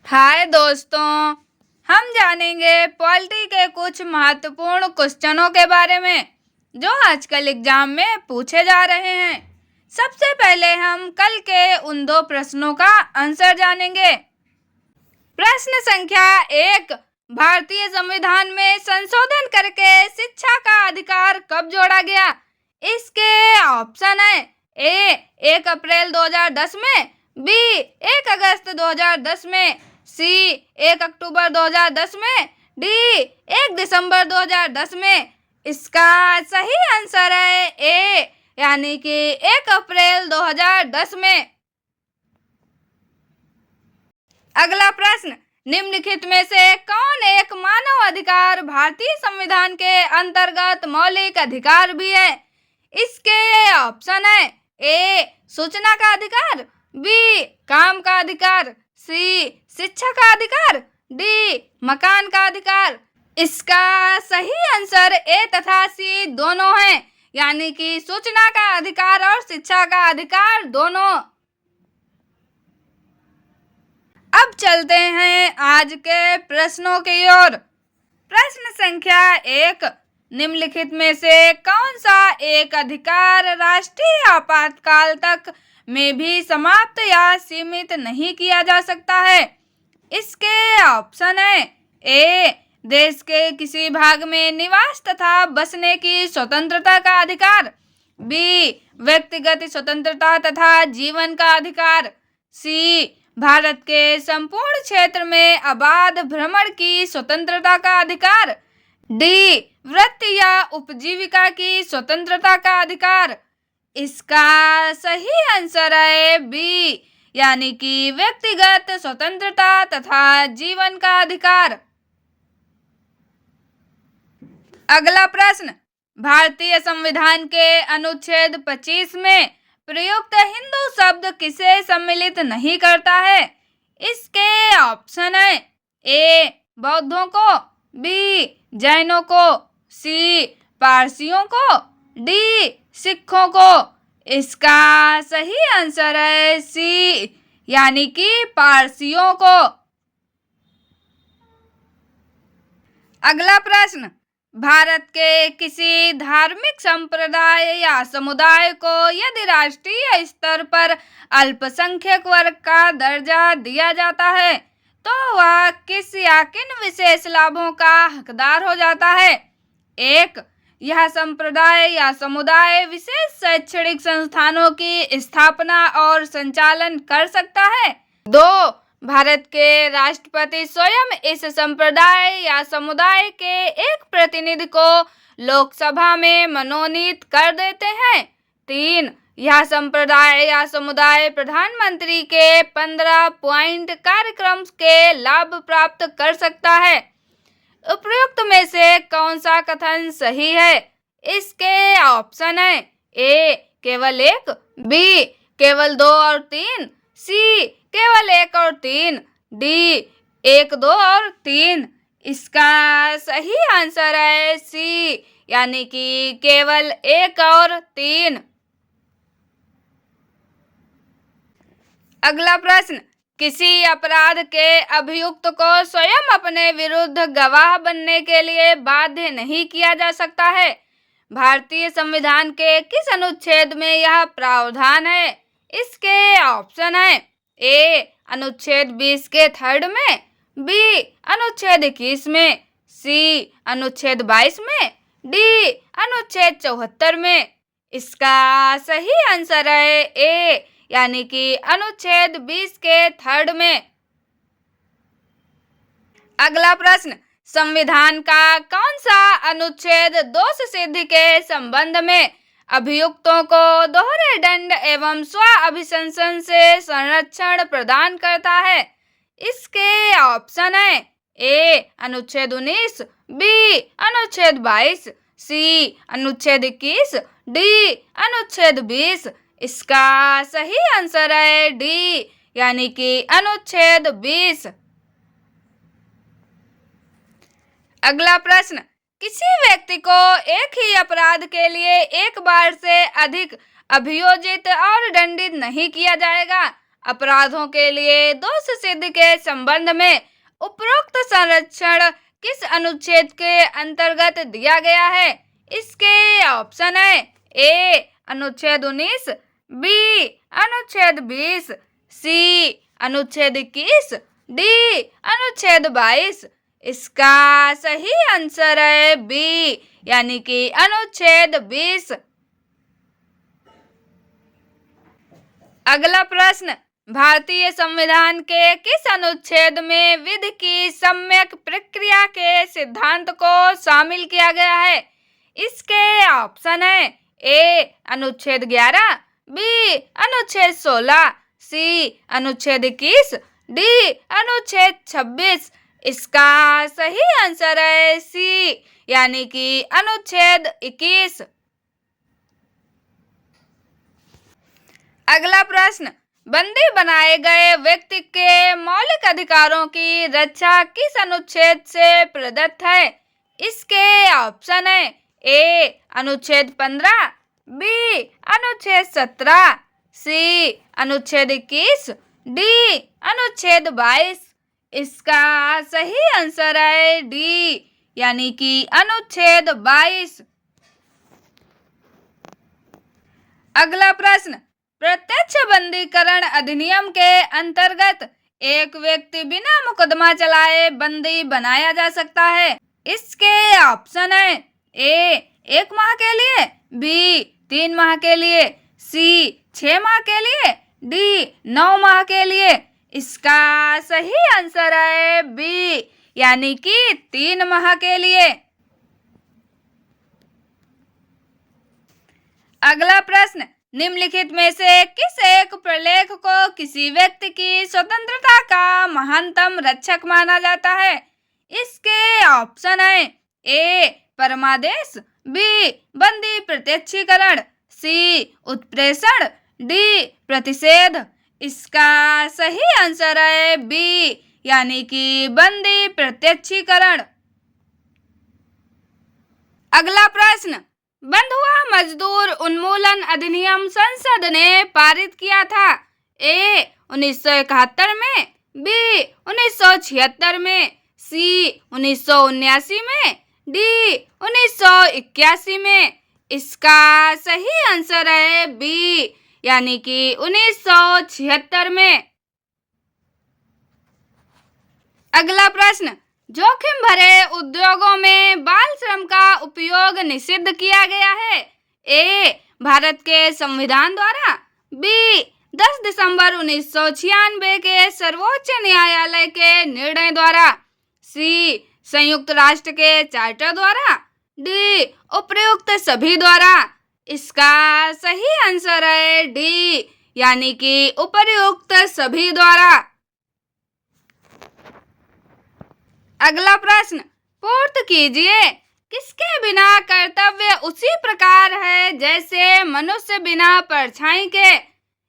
हाय दोस्तों, हम जानेंगे पॉलिटी के कुछ महत्वपूर्ण क्वेश्चनों के बारे में जो आजकल एग्जाम में पूछे जा रहे हैं। सबसे पहले हम कल के उन 2 प्रश्नों का आंसर जानेंगे। प्रश्न संख्या 1, भारतीय संविधान में संशोधन करके शिक्षा का अधिकार कब जोड़ा गया? इसके ऑप्शन है ए 1 अप्रैल 2010 में, बी 1 अगस्त 2010 में, सी 1 अक्टूबर 2010 में, डी 1 दिसंबर 2010 में। इसका सही आंसर है ए यानी कि 1 अप्रैल 2010 में। अगला प्रश्न, निम्नलिखित में से कौन एक मानव अधिकार भारतीय संविधान के अंतर्गत मौलिक अधिकार भी है? इसके ऑप्शन है ए सूचना का अधिकार, बी काम का अधिकार, सी शिक्षा का अधिकार, डी मकान का अधिकार। इसका सही आंसर ए तथा सी दोनों हैं, यानी कि सूचना का अधिकार और शिक्षा का अधिकार दोनों। अब चलते हैं आज के प्रश्नों की ओर। प्रश्न संख्या 1, निम्नलिखित में से कौन सा एक अधिकार राष्ट्रीय आपातकाल तक में भी समाप्त या सीमित नहीं किया जा सकता है? इसके ऑप्शन है ए देश के किसी भाग में निवास तथा बसने की स्वतंत्रता का अधिकार, बी व्यक्तिगत स्वतंत्रता तथा जीवन का अधिकार, सी भारत के संपूर्ण क्षेत्र में अबाध भ्रमण की स्वतंत्रता का अधिकार, डी वृत्ति या उपजीविका की स्वतंत्रता का अधिकार। इसका सही आंसर है बी यानी कि व्यक्तिगत स्वतंत्रता तथा जीवन का अधिकार। अगला प्रश्न, भारतीय संविधान के अनुच्छेद 25 में प्रयुक्त हिंदू शब्द किसे सम्मिलित नहीं करता है? इसके ऑप्शन है ए बौद्धों को, बी जैनों को, सी पारसियों को, डी सिखों को। इसका सही आंसर है सी यानी कि पारसियों को। अगला प्रश्न, भारत के किसी धार्मिक संप्रदाय या समुदाय को यदि राष्ट्रीय स्तर पर अल्पसंख्यक वर्ग का दर्जा दिया जाता है तो वह किस या किन विशेष लाभों का हकदार हो जाता है? 1, यह संप्रदाय या समुदाय विशेष शैक्षणिक संस्थानों की स्थापना और संचालन कर सकता है। 2, भारत के राष्ट्रपति स्वयं इस संप्रदाय या समुदाय के एक प्रतिनिधि को लोकसभा में मनोनीत कर देते हैं। 3, यह संप्रदाय या समुदाय प्रधानमंत्री के 15 पॉइंट कार्यक्रम के लाभ प्राप्त कर सकता है। उपयुक्त में से कौन सा कथन सही है? इसके ऑप्शन है ए केवल 1, बी केवल 2 और 3, सी केवल 1 और 3, डी 1, 2 और 3। इसका सही आंसर है सी यानी कि केवल 1 और 3। अगला प्रश्न, किसी अपराध के अभियुक्त को स्वयं अपने विरुद्ध गवाह बनने के लिए बाध्य नहीं किया जा सकता है। भारतीय संविधान के किस अनुच्छेद में यह प्रावधान है? इसके ऑप्शन है ए अनुच्छेद 20 के 3rd में, बी अनुच्छेद 21 में, सी अनुच्छेद 22 में, डी अनुच्छेद 74 में। इसका सही आंसर है ए यानी कि अनुच्छेद 20 के 3rd में। अगला प्रश्न, संविधान का कौन सा अनुच्छेद दोष सिद्धि के संबंध में अभियुक्तों को दोहरे दंड एवं स्व अभिशंसन से संरक्षण प्रदान करता है? इसके ऑप्शन है ए अनुच्छेद 19, बी अनुच्छेद 22, सी अनुच्छेद 21, डी अनुच्छेद 20। इसका सही आंसर है डी यानी कि अनुच्छेद 20। अगला प्रश्न, किसी व्यक्ति को एक ही अपराध के लिए एक बार से अधिक अभियोजित और दंडित नहीं किया जाएगा अपराधों के लिए दोष सिद्ध के संबंध में उपरोक्त संरक्षण किस अनुच्छेद के अंतर्गत दिया गया है? इसके ऑप्शन है ए अनुच्छेद 19, बी अनुच्छेद 20, सी अनुच्छेद 21, डी अनुच्छेद 22। इसका सही आंसर है बी यानी कि अनुच्छेद 20। अगला प्रश्न, भारतीय संविधान के किस अनुच्छेद में विधि की सम्यक प्रक्रिया के सिद्धांत को शामिल किया गया है? इसके ऑप्शन है ए अनुच्छेद 11, बी अनुच्छेद 16, सी अनुच्छेद 21, डी अनुच्छेद 26। इसका सही आंसर है सी यानी कि अनुच्छेद 21। अगला प्रश्न, बंदी बनाए गए व्यक्ति के मौलिक अधिकारों की रक्षा किस अनुच्छेद से प्रदत्त है? इसके ऑप्शन है ए अनुच्छेद 15, बी अनुच्छेद 17, सी अनुच्छेद 21, डी अनुच्छेद 22। इसका सही आंसर है डी यानी कि अनुच्छेद 22। अगला प्रश्न, प्रत्यक्ष बंदीकरण अधिनियम के अंतर्गत एक व्यक्ति बिना मुकदमा चलाए बंदी बनाया जा सकता है। इसके ऑप्शन है ए 1 माह के लिए, बी 3 माह के लिए, सी 6 माह के लिए, डी 9 माह के लिए। इसका सही आंसर है बी यानी कि 3 माह के लिए। अगला प्रश्न, निम्नलिखित में से किस एक प्रलेख को किसी व्यक्ति की स्वतंत्रता का महानतम रक्षक माना जाता है? इसके ऑप्शन है ए परमादेश, बी बंदी प्रत्यक्षीकरण, सी उत्प्रेषण, डी प्रतिषेध। इसका सही आंसर है बी यानी कि बंदी प्रत्यक्षीकरण। अगला प्रश्न, बंधुआ मजदूर उन्मूलन अधिनियम संसद ने पारित किया था? ए 1971 में, बी 1976 में, सी 1979 में, डी 1981 में। इसका सही आंसर है बी यानी कि 1976 में। अगला प्रश्न, जोखिम भरे उद्योगों में बाल श्रम का उपयोग निषिद्ध किया गया है? ए भारत के संविधान द्वारा, बी 10 दिसंबर 1996 के सर्वोच्च न्यायालय के निर्णय द्वारा, सी संयुक्त राष्ट्र के चार्टर द्वारा, डी उपर्युक्त सभी द्वारा। इसका सही आंसर है डी यानी कि उपर्युक्त सभी द्वारा। अगला प्रश्न, पूर्त कीजिए, किसके बिना कर्तव्य उसी प्रकार है जैसे मनुष्य बिना परछाई के?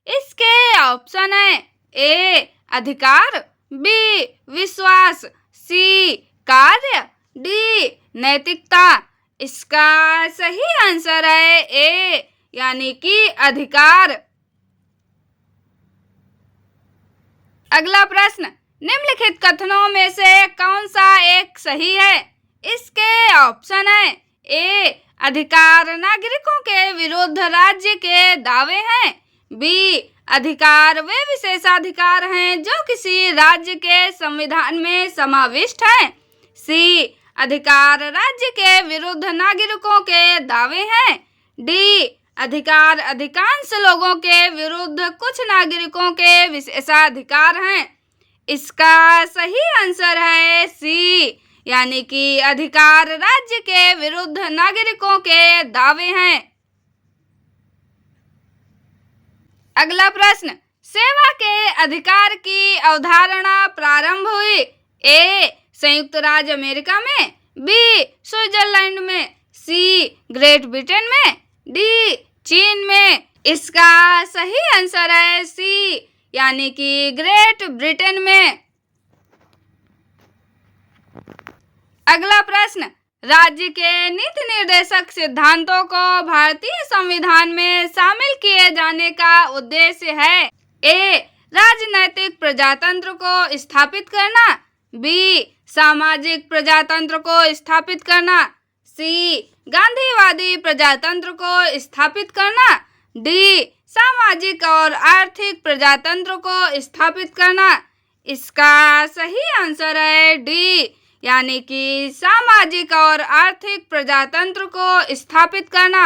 इसके ऑप्शन है ए अधिकार, बी विश्वास, सी कार्य, डी नैतिकता। इसका सही आंसर है ए यानी कि अधिकार। अगला प्रश्न, निम्नलिखित कथनों में से कौन सा एक सही है? इसके ऑप्शन है ए अधिकार नागरिकों के विरुद्ध राज्य के दावे हैं, बी अधिकार वे विशेषाधिकार हैं जो किसी राज्य के संविधान में समाविष्ट हैं, सी अधिकार राज्य के विरुद्ध नागरिकों के दावे हैं, डी अधिकार अधिकांश लोगों के विरुद्ध कुछ नागरिकों के विशेषाधिकार हैं। इसका सही आंसर है सी यानी कि अधिकार राज्य के विरुद्ध नागरिकों के दावे हैं। अगला प्रश्न, सेवा के अधिकार की अवधारणा प्रारंभ हुई? ए संयुक्त राज्य अमेरिका में, बी स्विट्जरलैंड में, सी ग्रेट ब्रिटेन में, डी चीन में। इसका सही आंसर है सी यानी कि ग्रेट ब्रिटेन में। अगला प्रश्न, राज्य के नीति निर्देशक सिद्धांतों को भारतीय संविधान में शामिल किए जाने का उद्देश्य है? ए राजनैतिक प्रजातंत्र को स्थापित करना, बी सामाजिक प्रजातंत्र को स्थापित करना, सी गांधीवादी प्रजातंत्र को स्थापित करना, डी सामाजिक और आर्थिक प्रजातंत्र को स्थापित करना। इसका सही आंसर है डी, यानी कि सामाजिक और आर्थिक प्रजातंत्र को स्थापित करना।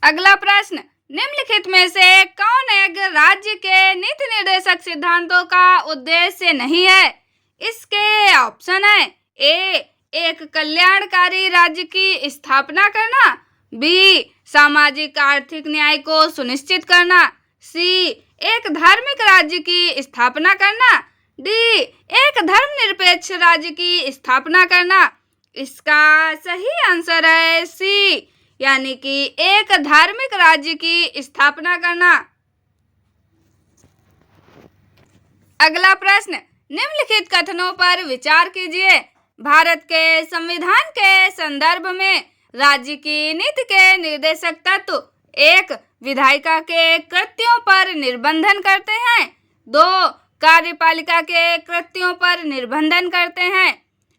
अगला प्रश्न, निम्नलिखित में से कौन एक राज्य के नीति निर्देशक सिद्धांतों का उद्देश्य नहीं है? इसके ऑप्शन है ए एक कल्याणकारी राज्य की स्थापना करना, बी सामाजिक आर्थिक न्याय को सुनिश्चित करना, सी एक धार्मिक राज्य की स्थापना करना, डी एक धर्मनिरपेक्ष राज्य की स्थापना करना। इसका सही आंसर है सी, यानी कि एक धार्मिक राज्य की स्थापना करना। अगला प्रश्न, निम्नलिखित कथनों पर विचार कीजिए। भारत के संविधान के संदर्भ में राज्य की नीति के निर्देशक तत्व एक विधायिका के कृत्यों पर निर्बंधन करते हैं, दो कार्यपालिका के कृत्यों पर निर्बंधन करते हैं।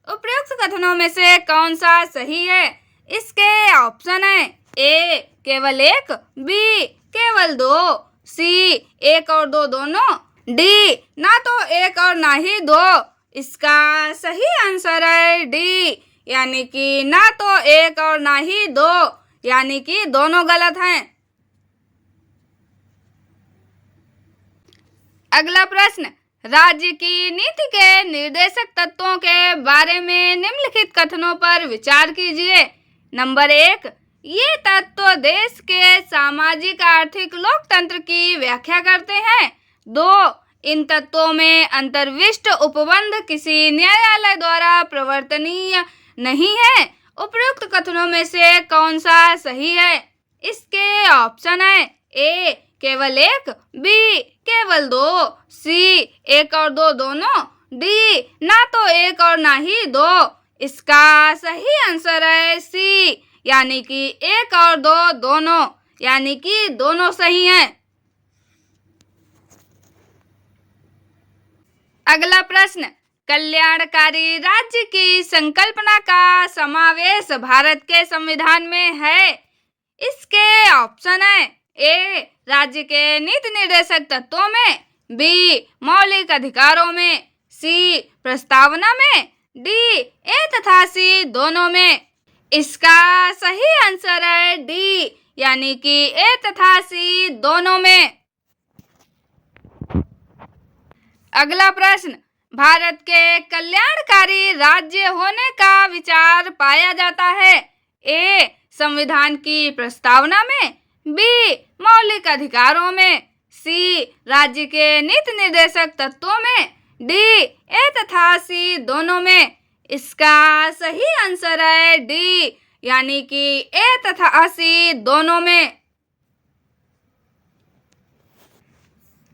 उपयुक्त कथनों में से कौन सा सही है? इसके ऑप्शन है ए केवल एक, बी केवल दो, सी एक और दो दोनों, डी ना तो एक और ना ही दो। इसका सही आंसर है डी, यानी कि ना तो एक और ना ही दो, यानी कि दोनों गलत हैं। अगला प्रश्न, राज्य की नीति के निर्देशक तत्वों के बारे में निम्नलिखित कथनों पर विचार कीजिए। नंबर एक, ये तत्व देश के सामाजिक आर्थिक लोकतंत्र की व्याख्या करते हैं। दो, इन तत्वों में अंतर्विष्ट उपबंध किसी न्यायालय द्वारा प्रवर्तनीय नहीं है। उपयुक्त कथनों में से कौन सा सही है? इसके ऑप्शन है ए केवल एक, बी केवल दो, सी एक और दो दोनों, डी ना तो एक और ना ही दो। इसका सही आंसर है सी, यानी कि एक और दो दोनों, यानी कि दोनों सही हैं। अगला प्रश्न, कल्याणकारी राज्य की संकल्पना का समावेश भारत के संविधान में है। इसके ऑप्शन है ए राज्य के नीति निर्देशक तत्वों में, बी मौलिक अधिकारों में, सी प्रस्तावना में, डी ए तथा सी दोनों में। इसका सही आंसर है डी, यानी कि ए तथा सी दोनों में। अगला प्रश्न, भारत के कल्याणकारी राज्य होने का विचार पाया जाता है ए संविधान की प्रस्तावना में, बी मौलिक अधिकारों में, सी राज्य के नीति निर्देशक तत्वों में, डी ए तथा सी दोनों में। इसका सही आंसर है डी, यानी कि ए तथा सी दोनों में।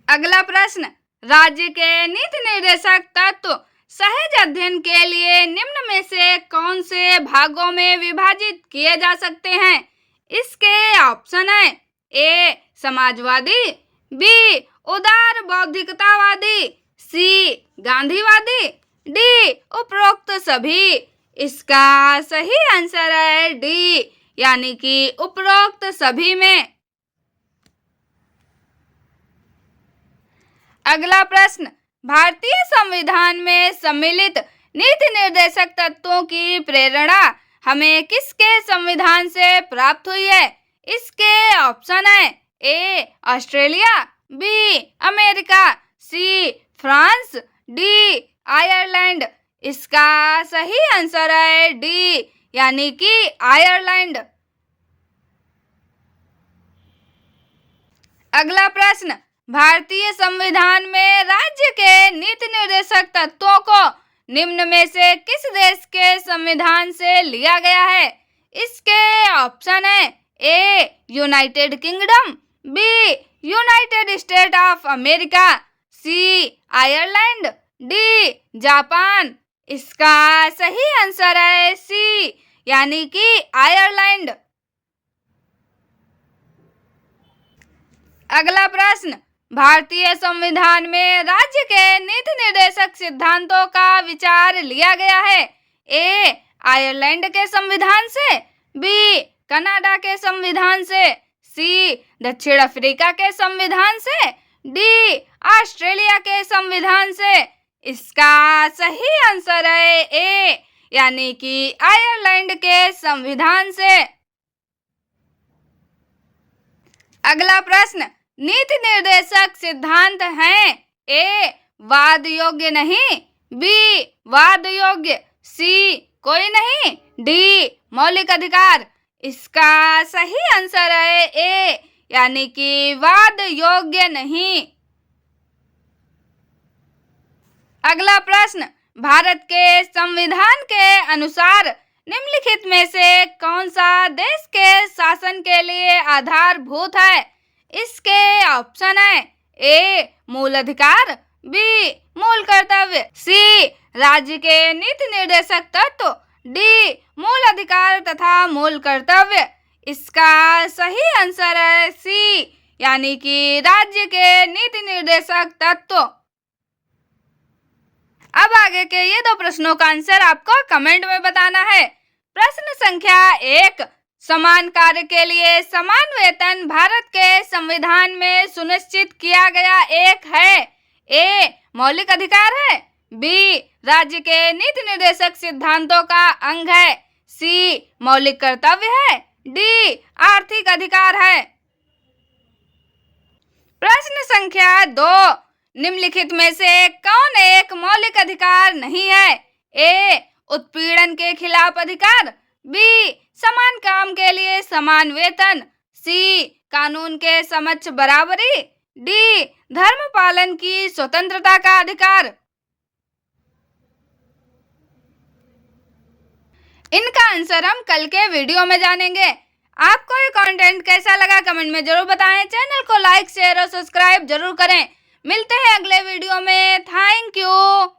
अगला प्रश्न, राज्य के नीति निर्देशक तत्व सहज अध्ययन के लिए निम्न में से कौन से भागों में विभाजित किए जा सकते हैं? इसके ऑप्शन है ए समाजवादी, बी उदार बौद्धिकतावादी, सी गांधीवादी, डी उपरोक्त सभी। इसका सही आंसर है डी, यानी कि उपरोक्त सभी में। अगला प्रश्न, भारतीय संविधान में सम्मिलित नीति निर्देशक तत्वों की प्रेरणा हमें किसके संविधान से प्राप्त हुई है? इसके ऑप्शन है A Australia, B America, C France, D Ireland. इसका सही आंसर है डी, यानी कि आयरलैंड। अगला प्रश्न, भारतीय संविधान में राज्य के नीति निर्देशक तत्वों को निम्न में से किस देश के संविधान से लिया गया है? इसके ऑप्शन है A United Kingdom, B United State of America, C Ireland, D Japan. इसका सही आंसर है सी, यानी कि आयरलैंड। अगला प्रश्न, भारतीय संविधान में राज्य के नीति निर्देशक सिद्धांतों का विचार लिया गया है। ए, आयरलैंड के संविधान से, बी, कनाडा के संविधान से, सी, दक्षिण अफ्रीका के संविधान से, डी, ऑस्ट्रेलिया के संविधान से। इसका सही आंसर है ए, यानी कि आयरलैंड के संविधान से। अगला प्रश्न, नीति निर्देशक सिद्धांत हैं। ए, वाद योग्य नहीं, बी, वाद योग्य, सी, कोई नहीं, डी, मौलिक अधिकार। इसका सही आंसर है ए, यानी कि वाद योग्य नहीं। अगला प्रश्न, भारत के संविधान के अनुसार निम्नलिखित में से कौन सा देश के शासन के लिए आधारभूत है? इसके ऑप्शन है, ए, मूल अधिकार, बी, मूल कर्तव्य, सी, राज्य के नीति निर्देशक तत्व, डी, मूल अधिकार तथा मूल कर्तव्य। इसका सही आंसर है सी, यानी कि राज्य के नीति निर्देशक तत्व। अब आगे के ये दो प्रश्नों का आंसर आपको कमेंट में बताना है। प्रश्न संख्या 1, समान कार्य के लिए समान वेतन भारत के संविधान में सुनिश्चित किया गया एक है। ए, मौलिक अधिकार है, बी, राज्य के नीति निर्देशक सिद्धांतों का अंग है, सी, मौलिक कर्तव्य है, डी, आर्थिक अधिकार है। प्रश्न संख्या 2, निम्नलिखित में से कौन एक मौलिक अधिकार नहीं है? ए, उत्पीड़न के खिलाफ अधिकार, बी, समान काम के लिए समान वेतन, सी, कानून के समक्ष बराबरी, डी, धर्म पालन की स्वतंत्रता का अधिकार। इनका आंसर हम कल के वीडियो में जानेंगे। आपको ये कंटेंट कैसा लगा कमेंट में जरूर बताएं। चैनल को लाइक, शेयर और सब्सक्राइब जरूर करें। मिलते हैं अगले वीडियो में। Thank you.